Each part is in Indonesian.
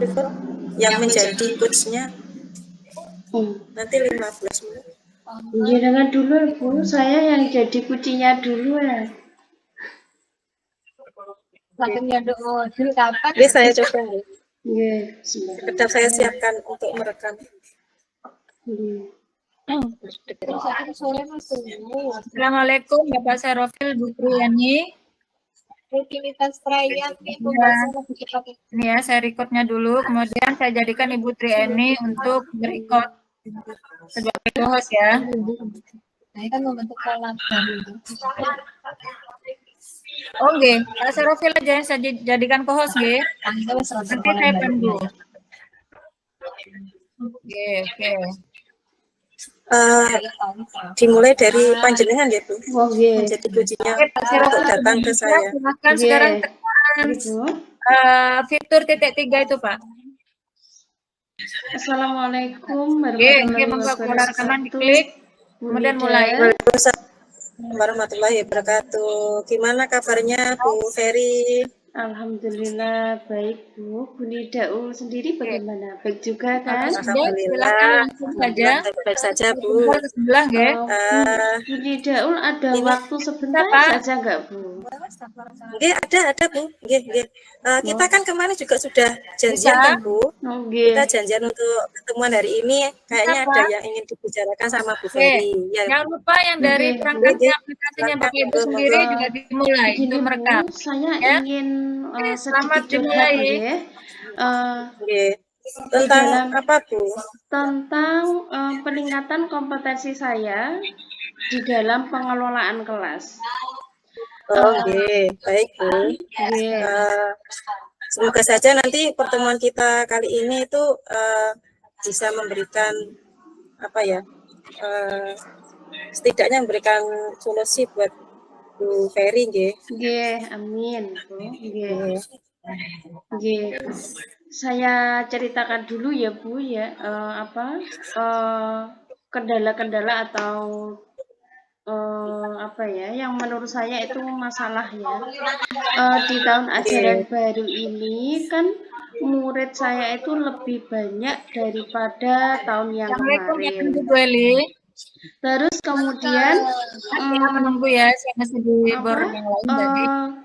prefer yang menjadi coachnya nanti 15 menit. Jangan dulu Bu, saya yang jadi kucinya dulu ya. Dulu kapan? Jadi saya coba ya. Iya, Sekedar saya siapkan untuk merekam. Assalamualaikum Bapak Serofil, Bu Priyani. Rutinitas perayaan Ini ya, saya recordnya dulu, kemudian saya jadikan Ibu Trieni untuk berikut sebagai host ya. Saya kan membentuk kolam. Oke, Pak Serofil aja yang saya jadikan co-host ya. Nanti saya pandu. Oke. Dimulai dari panjenengan ya Bu. Oke. Menjadi kuncinya Pak Serofil untuk datang ke saya. Silakan sekarang tekan fitur titik 3 itu Pak. Assalamualaikum Oke, monggo keluar rekaman diklik, kemudian mulai. Waalaikumsalam warahmatullahi wabarakatuh. Gimana kabarnya Bu Ferry? Alhamdulillah baik Bu. Bu Nidaul sendiri bagaimana? Baik juga kan? Alhamdulillah. Langsung saja. Baik saja Bu. Ke sebelah ya. Bu Nidaul ada waktu sebentar saja enggak Bu? Nggih, ada Bu. Nggih. Kita kan kemarin juga sudah janjian kan Bu. Kita janjian untuk ketemuan hari ini. Kayaknya ada yang ingin dibicarakan sama Bu Ferry. Ya. Jangan lupa yang dari perangkatnya aplikasinya Bapak Ibu sendiri juga dimulai untuk merekam. Saya ingin selamat sedikit dimulai. Tentang apa Bu? Tentang peningkatan kompetensi saya di dalam pengelolaan kelas. Baik Bu. Semoga saja nanti pertemuan kita kali ini itu bisa memberikan setidaknya memberikan solusi buat Bu Ferry nggih. Amin Bu. Saya ceritakan dulu ya Bu ya, kendala-kendala atau yang menurut saya itu masalah ya. Di tahun ajaran baru ini kan murid saya itu lebih banyak daripada tahun yang kemarin. Terus kemudian menunggu ya, saya masih di borong yang lain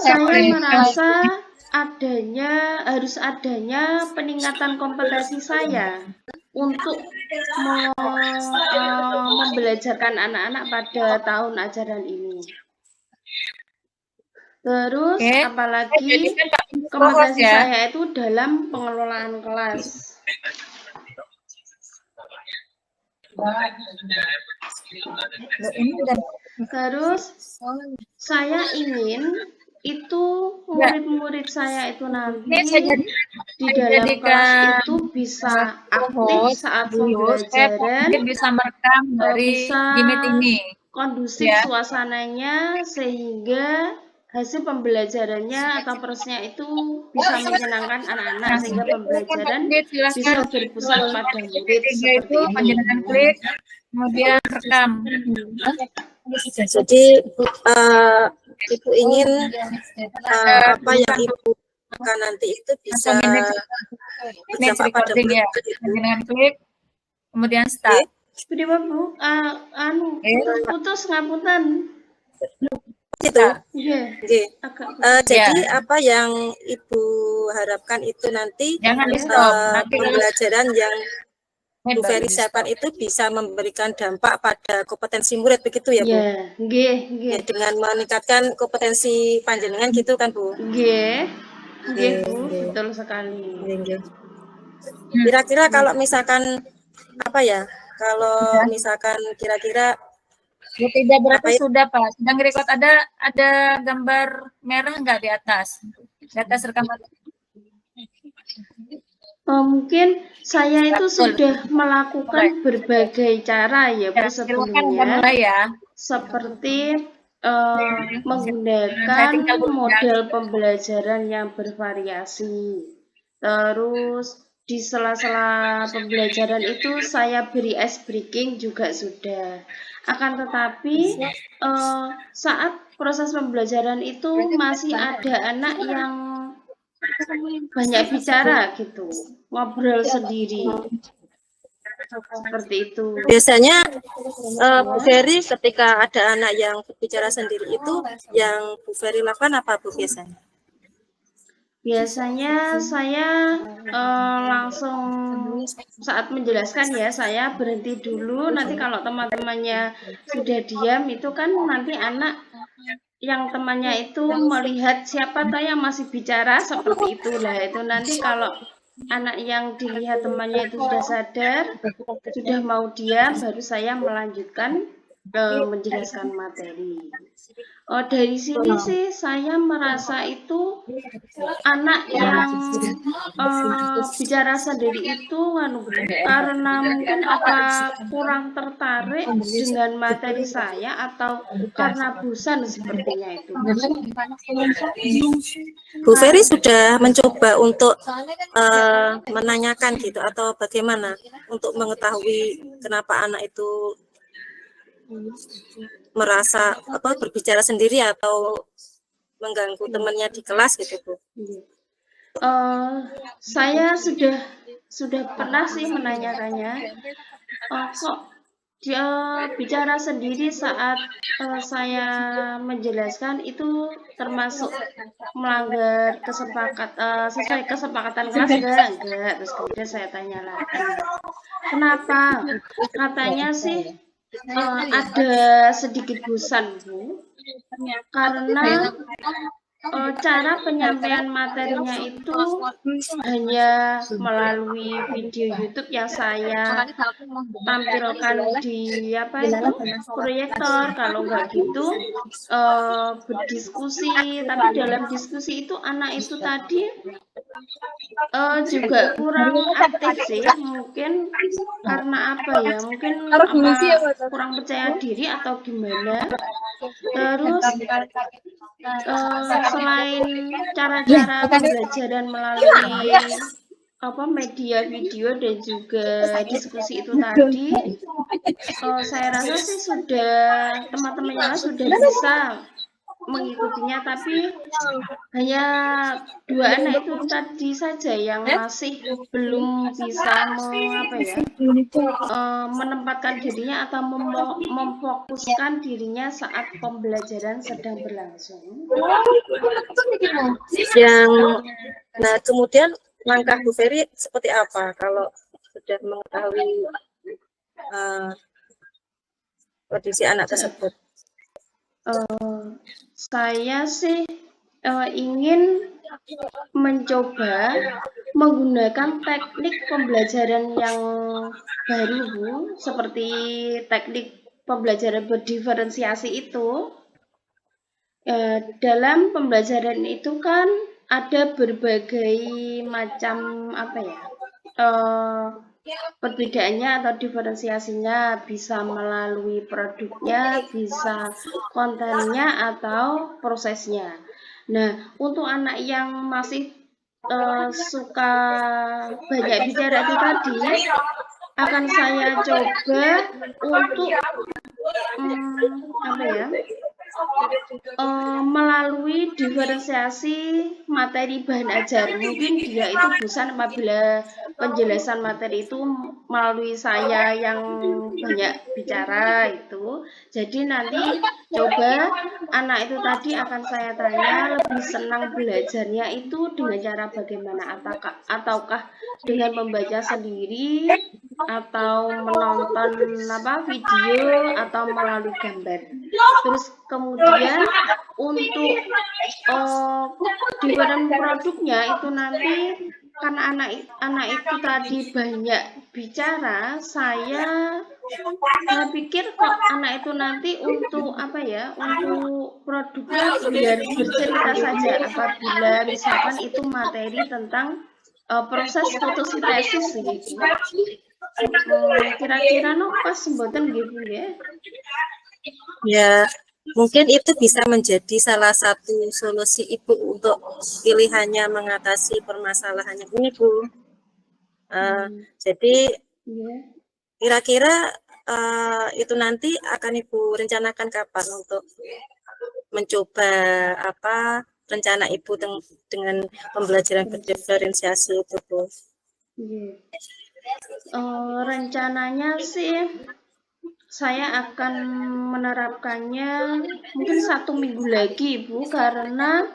saya merasa harus adanya peningkatan kompetensi saya untuk membelajarkan anak-anak pada tahun ajaran ini. Terus apalagi kompetensi saya itu dalam pengelolaan kelas. Terus saya ingin itu murid-murid saya itu nanti di dalam kelas itu bisa aktif saat pembelajaran, bisa merekam dari Gimit ini, kondusif suasananya sehingga hasil pembelajarannya atau prosesnya itu bisa menyenangkan anak-anak sehingga pembelajaran bisa berpusat pada murid seperti ini. Klik, kemudian rekam. Jadi Ibu ingin apa yang Ibu akan nanti itu bisa berdampak pada murid. Dengan klik, kemudian start. Bagaimana Bu? Putus ngapunten. Gitu. Jadi apa yang Ibu harapkan itu nanti pembelajaran yang Bu Ferry siapkan itu bisa memberikan dampak pada kompetensi murid begitu ya Bu? Dengan meningkatkan kompetensi panjenengan gitu kan Bu? Bu, betul sekali. Kira-kira kalau misalkan kalau misalkan kira-kira tidak berarti sudah Pak. Sedang record ada gambar merah nggak di atas? Di atas rekaman. Mungkin saya itu sudah melakukan berbagai cara ya Bu sebelumnya, seperti menggunakan model pembelajaran yang bervariasi. Terus di sela-sela pembelajaran itu saya beri ice breaking juga sudah. Akan tetapi saat proses pembelajaran itu masih ada anak yang banyak bicara gitu, ngobrol sendiri. Seperti itu. Biasanya Bu Ferry ketika ada anak yang berbicara sendiri itu yang Bu Ferry lakukan apa Bu biasanya? Biasanya saya langsung saat menjelaskan ya, saya berhenti dulu. Nanti kalau teman-temannya sudah diam itu kan nanti anak yang temannya itu melihat siapa tahu yang masih bicara seperti itulah. Itu nanti kalau anak yang dilihat temannya itu sudah sadar, sudah mau diam, baru saya melanjutkan menjelaskan materi. Dari sini sih saya merasa itu anak yang bicara sendiri itu karena mungkin apa kurang tertarik dengan materi saya atau karena bosan sepertinya itu. Bu Ferry sudah mencoba untuk menanyakan gitu atau bagaimana untuk mengetahui kenapa anak itu merasa berbicara sendiri atau mengganggu temannya di kelas gitu Bu? Saya sudah pernah sih menanyakannya, kok dia bicara sendiri saat saya menjelaskan itu termasuk melanggar sesuai kesepakatan kelas enggak? Terus kemudian saya tanya lagi, kenapa? Katanya sih ada sedikit bosan Bu, karena cara penyampaian materinya itu hanya melalui video YouTube yang saya tampilkan di proyektor. Kalau enggak gitu berdiskusi, tapi dalam diskusi itu anak itu tadi juga kurang aktif sih, mungkin karena apa ya, mungkin kurang percaya diri atau gimana. Terus selain cara-cara pembelajaran melalui media video dan juga diskusi itu tadi, saya rasa sih teman-temannya sudah bisa mengikutinya, tapi hanya 2 anak itu tadi saja yang masih belum bisa menempatkan dirinya atau memfokuskan dirinya saat pembelajaran sedang berlangsung. Nah kemudian langkah Bu Ferry seperti apa kalau sudah mengetahui kondisi anak tersebut? Saya sih ingin mencoba menggunakan teknik pembelajaran yang baru Bu, seperti teknik pembelajaran berdiferensiasi itu. Dalam pembelajaran itu kan ada berbagai macam perbedaannya atau diferensiasinya, bisa melalui produknya, bisa kontennya atau prosesnya. Nah, untuk anak yang masih suka banyak bicara itu tadi, akan saya coba untuk melalui diferensiasi materi bahan ajar. Mungkin dia itu bosan apabila penjelasan materi itu melalui saya yang banyak bicara itu. Jadi nanti coba anak itu tadi akan saya tanya lebih senang belajarnya itu dengan cara bagaimana, ataukah dengan membaca sendiri atau menonton video atau melalui gambar. Terus kemudian untuk different produknya itu nanti karena anak itu tadi banyak bicara, saya pikir kok anak itu nanti untuk untuk produknya biar bercerita saja apabila misalkan itu materi tentang proses fotosintesis gitu. Kira-kira pas mboten gitu ya. Ya, mungkin itu bisa menjadi salah satu solusi Ibu untuk pilihannya mengatasi permasalahannya ini Bu. Jadi kira-kira itu nanti akan Ibu rencanakan kapan untuk mencoba rencana Ibu dengan pembelajaran berdiferensiasi itu, Bu? Rencananya sih saya akan menerapkannya mungkin 1 minggu lagi, Bu, karena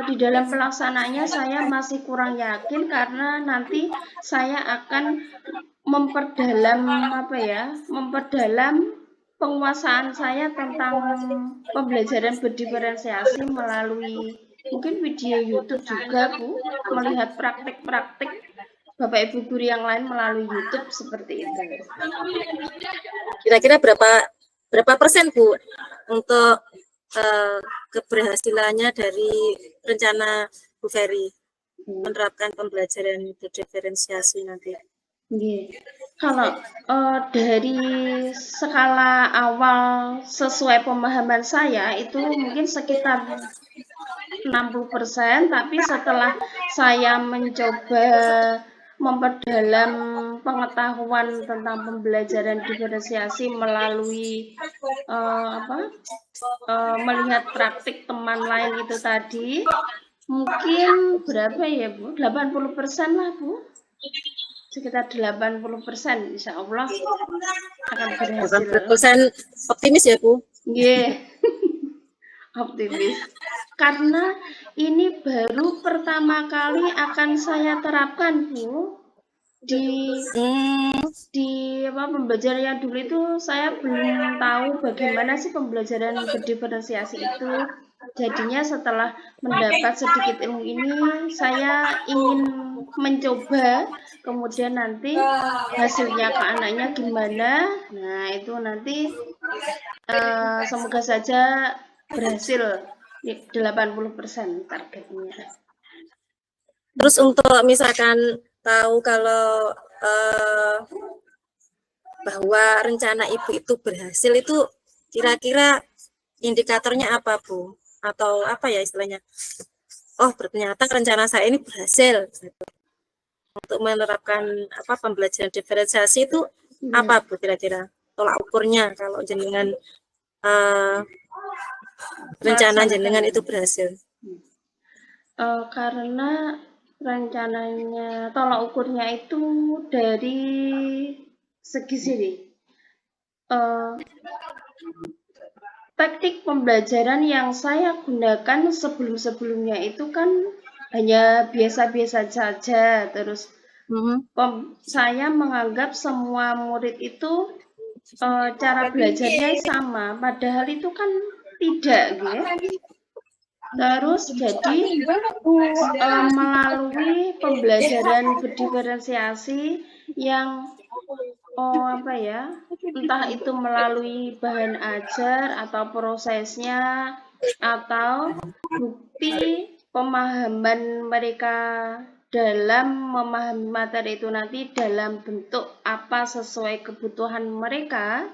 di dalam pelaksanaannya saya masih kurang yakin karena nanti saya akan memperdalam penguasaan saya tentang pembelajaran berdiferensiasi melalui mungkin video YouTube juga, Bu, melihat praktik-praktik Bapak Ibu guru yang lain melalui YouTube seperti itu. Kira-kira berapa persen, Bu, untuk keberhasilannya dari rencana Bu Ferry menerapkan pembelajaran berdiferensiasi nanti? Kalau dari skala awal sesuai pemahaman saya itu mungkin sekitar 60%, tapi setelah saya mencoba memperdalam pengetahuan tentang pembelajaran diferensiasi melalui melihat praktik teman lain itu tadi, mungkin berapa ya, Bu? 80% lah, Bu. Sekitar 80%, insya Allah akan berhasil. 80% optimis ya, Bu? Optimis. Karena ini baru pertama kali akan saya terapkan, Bu. Di pembelajaran yang dulu itu saya belum tahu bagaimana sih pembelajaran berdiferensiasi itu. Jadinya setelah mendapat sedikit ilmu ini, saya ingin mencoba, kemudian nanti hasilnya ke anaknya gimana. Nah, itu nanti semoga saja berhasil 80% targetnya. Terus untuk misalkan tahu kalau bahwa rencana Ibu itu berhasil, itu kira-kira indikatornya apa, Bu? Atau apa ya istilahnya? Oh, ternyata rencana saya ini berhasil. Untuk menerapkan pembelajaran diferensiasi itu apa, Bu, kira-kira tolak ukurnya kalau jenengan rencana jenengan itu berhasil? Karena rencananya tolak ukurnya itu dari segi sini. Taktik pembelajaran yang saya gunakan sebelum-sebelumnya itu kan hanya biasa-biasa saja. Terus saya menganggap semua murid itu cara belajarnya sama, padahal itu kan tidak, gitu. Terus jadi melalui pembelajaran berdiferensiasi yang entah itu melalui bahan ajar atau prosesnya atau bukti pemahaman mereka dalam memahami materi itu nanti dalam bentuk apa sesuai kebutuhan mereka,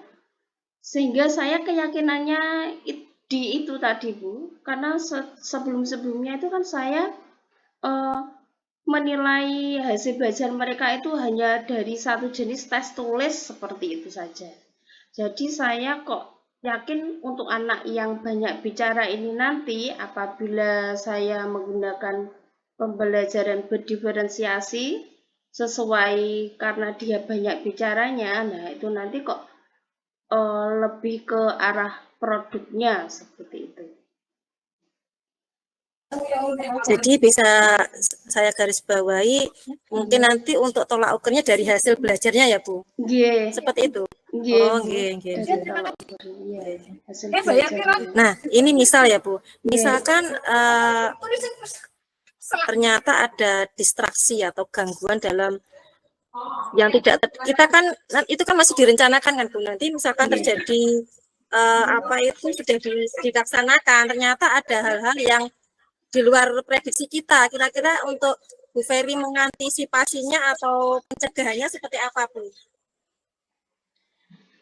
sehingga saya keyakinannya di itu tadi, Bu, karena sebelum-sebelumnya itu kan saya menilai hasil belajar mereka itu hanya dari satu jenis tes tulis seperti itu saja. Jadi saya kok yakin untuk anak yang banyak bicara ini nanti apabila saya menggunakan pembelajaran berdiferensiasi sesuai karena dia banyak bicaranya, nah itu nanti kok lebih ke arah produknya seperti itu. Jadi bisa saya garis bawahi mungkin nanti untuk tolak ukurnya dari hasil belajarnya ya, Bu? Seperti itu? Nah, ini misal ya, Bu. Misalkan ternyata ada distraksi atau gangguan dalam yang tidak kita kan itu kan masih direncanakan kan, Bu. Nanti misalkan terjadi itu sudah dilaksanakan, ternyata ada hal-hal yang di luar prediksi kita. Kira-kira untuk Bu Ferry mengantisipasinya atau pencegahannya seperti apa, Bu?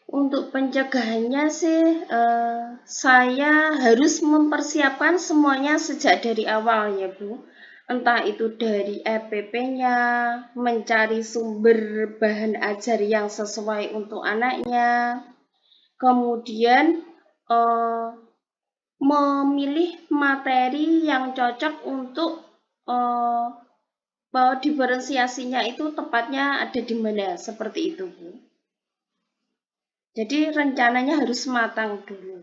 Untuk pencegahannya sih saya harus mempersiapkan semuanya sejak dari awal ya, Bu. Entah itu dari EPP-nya, mencari sumber bahan ajar yang sesuai untuk anaknya, kemudian memilih materi yang cocok untuk diferensiasinya itu tepatnya ada di mana, seperti itu, Bu. Jadi rencananya harus matang dulu.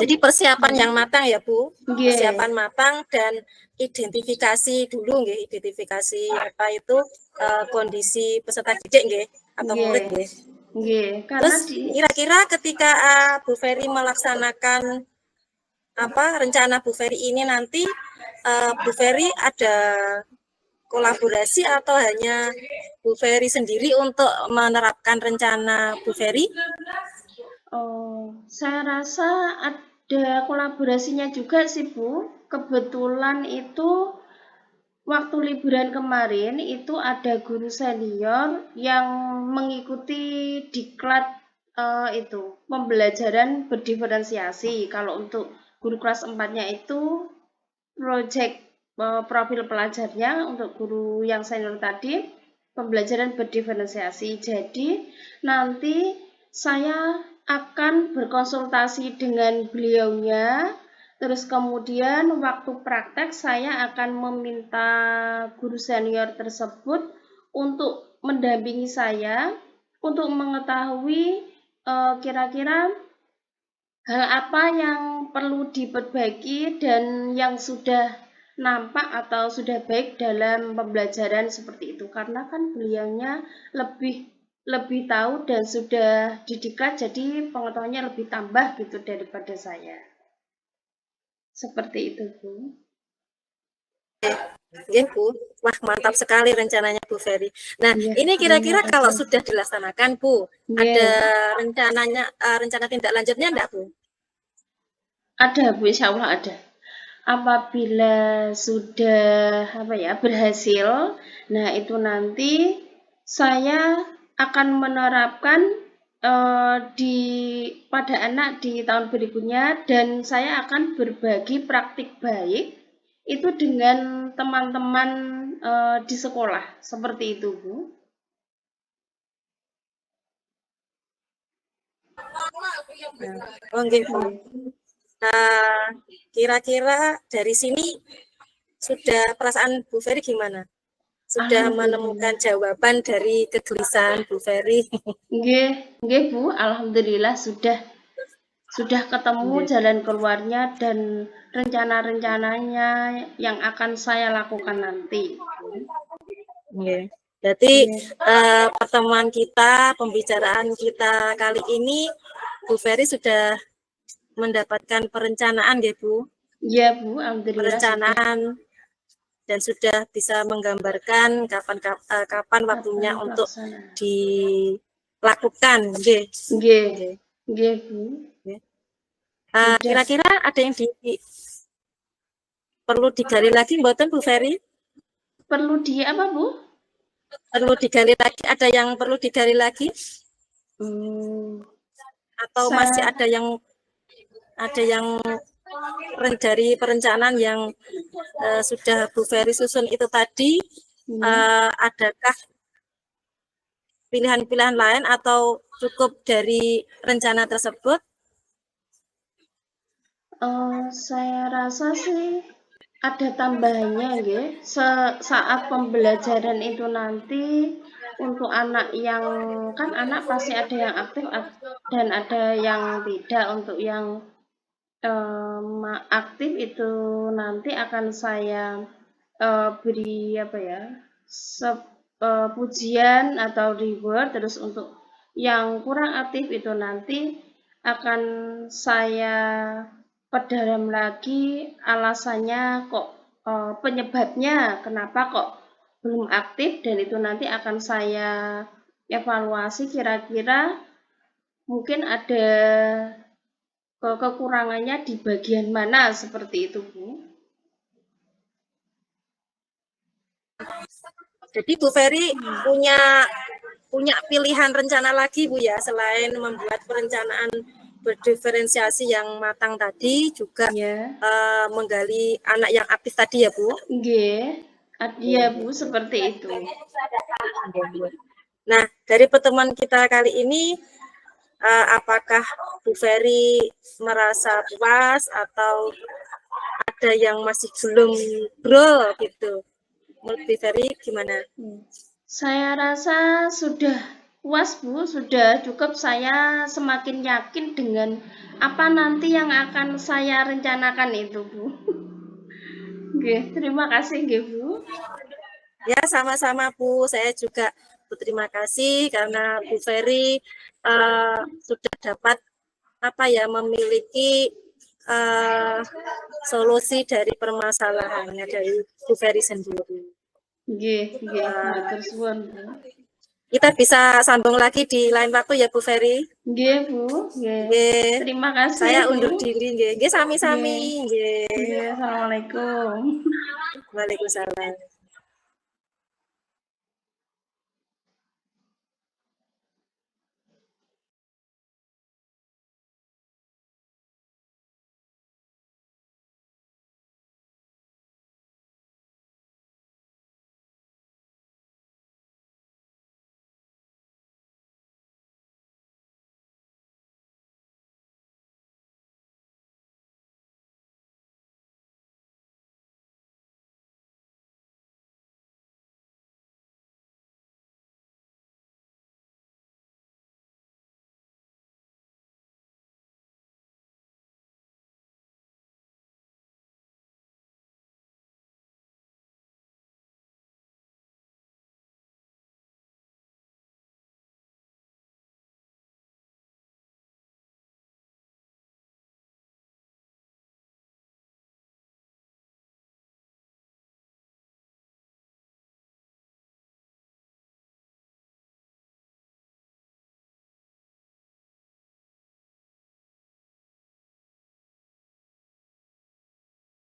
Jadi persiapan yang matang ya Bu, Yeah. persiapan matang dan identifikasi dulu nggih, identifikasi apa itu kondisi peserta didik nggih atau murid nggih. Karena terus kira-kira ketika Bu Ferry melaksanakan apa rencana Bu Ferry ini nanti Bu Ferry ada kolaborasi atau hanya Bu Ferry sendiri untuk menerapkan rencana Bu Ferry? Oh, saya rasa ada kolaborasinya juga sih Bu. Kebetulan itu waktu liburan kemarin itu ada guru senior yang mengikuti diklat itu pembelajaran berdiferensiasi. Kalau untuk guru kelas 4-nya itu project profil pelajarnya, untuk guru yang senior tadi pembelajaran berdiferensiasi. Jadi nanti saya akan berkonsultasi dengan beliaunya, terus kemudian waktu praktek saya akan meminta guru senior tersebut untuk mendampingi saya untuk mengetahui kira-kira hal apa yang perlu diperbaiki dan yang sudah nampak atau sudah baik dalam pembelajaran seperti itu, karena kan beliaunya lebih tahu dan sudah didiklat, jadi pengetahuannya lebih tambah gitu daripada saya. Seperti itu, Bu. Iya, Bu. Wah, mantap sekali rencananya Bu Ferry. Nah, ini kira-kira kalau sudah dilaksanakan, Bu, ada rencananya rencana tindak lanjutnya enggak, Bu? Ada, Bu, insya Allah ada. Apabila sudah berhasil, nah itu nanti saya akan menerapkan pada anak di tahun berikutnya, dan saya akan berbagi praktik baik itu dengan teman-teman di sekolah, seperti itu, Bu. Oh, gitu. Kira-kira dari sini sudah perasaan Bu Ferry gimana? Sudah menemukan jawaban dari kegelisahan Bu Ferry? Nggih, Bu, alhamdulillah sudah ketemu jalan keluarnya dan rencana-rencananya yang akan saya lakukan nanti. Jadi pertemuan kita, pembicaraan kita kali ini, Bu Ferry sudah mendapatkan perencanaan ya Bu? Iya Bu, alhamdulillah. Perencanaan sudah. Dan sudah bisa menggambarkan kapan waktunya untuk dilakukan. Nggih Bu. Kira-kira ada yang perlu digali lagi mboten Bu Ferry? Perlu apa Bu? Perlu digali lagi, ada yang perlu digali lagi? Atau masih ada yang dari perencanaan yang sudah Bu Ferry susun itu tadi, adakah pilihan-pilihan lain atau cukup dari rencana tersebut? Saya rasa sih ada tambahannya nggih. Saat pembelajaran itu nanti untuk anak yang kan anak pasti ada yang aktif dan ada yang tidak. Untuk yang aktif itu nanti akan saya beri pujian atau reward. Terus untuk yang kurang aktif itu nanti akan saya perdalam lagi alasannya kok, penyebabnya kenapa kok belum aktif, dan itu nanti akan saya evaluasi kira-kira mungkin ada kekurangannya di bagian mana, seperti itu Bu. Jadi Bu Ferry punya pilihan rencana lagi Bu ya, selain membuat perencanaan berdiferensiasi yang matang tadi, juga menggali anak yang aktif tadi ya Bu? Iya Bu, seperti itu. Nah, dari pertemuan kita kali ini apakah Bu Ferry merasa puas atau ada yang masih belum bro gitu? Menurut Bu Ferry gimana? Saya rasa sudah puas Bu, sudah cukup. Saya semakin yakin dengan apa nanti yang akan saya rencanakan itu Bu. Oke, terima kasih Bu. Ya, sama-sama Bu. Saya juga berterima kasih karena Bu Ferry sudah dapat memiliki solusi dari permasalahannya dari Bu Ferry sendiri. Matur suwun Bu. Kita bisa sambung lagi di lain waktu ya Bu Ferry. Nggih Bu, nggih. Terima kasih. Saya Bu. undur diri nggih. Nggih sami-sami nggih. Assalamualaikum. Waalaikumsalam.